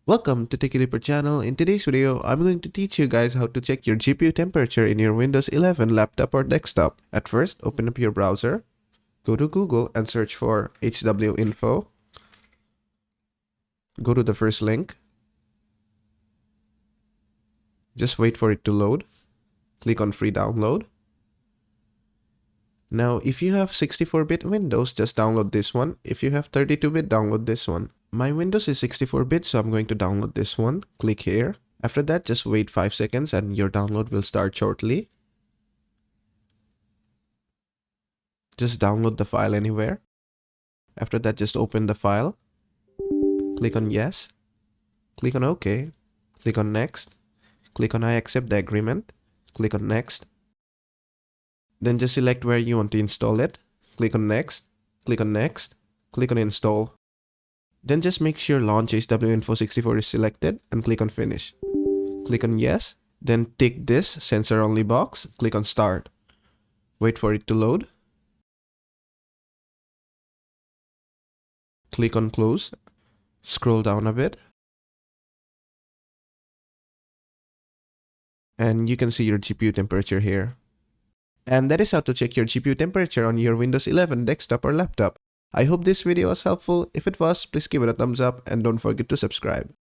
Welcome to Techie Leaper channel. In today's video, I'm going to teach you guys how to check your GPU temperature in your Windows 11 laptop or desktop. At first, open up your browser, go to Google and search for HW Info. Go to the first link. Just wait for it to load. Click on free download. Now, if you have 64-bit Windows, just download this one. If you have 32-bit, download this one. My Windows is 64-bit, so I'm going to download this one. Click here. After that, just wait 5 seconds and your download will start shortly. Just download the file anywhere. After that, just open the file. Click on yes. Click on OK. Click on next. Click on I accept the agreement. Click on next. Then just select where you want to install it. Click on next. Click on next. Click on install. Then just make sure Launch HWinfo64 is selected and click on Finish. Click on Yes. Then tick this Sensor Only box. Click on Start. Wait for it to load. Click on Close. Scroll down a bit. And you can see your GPU temperature here. And that is how to check your GPU temperature on your Windows 11 desktop or laptop. I hope this video was helpful. If it was, please give it a thumbs up and don't forget to subscribe.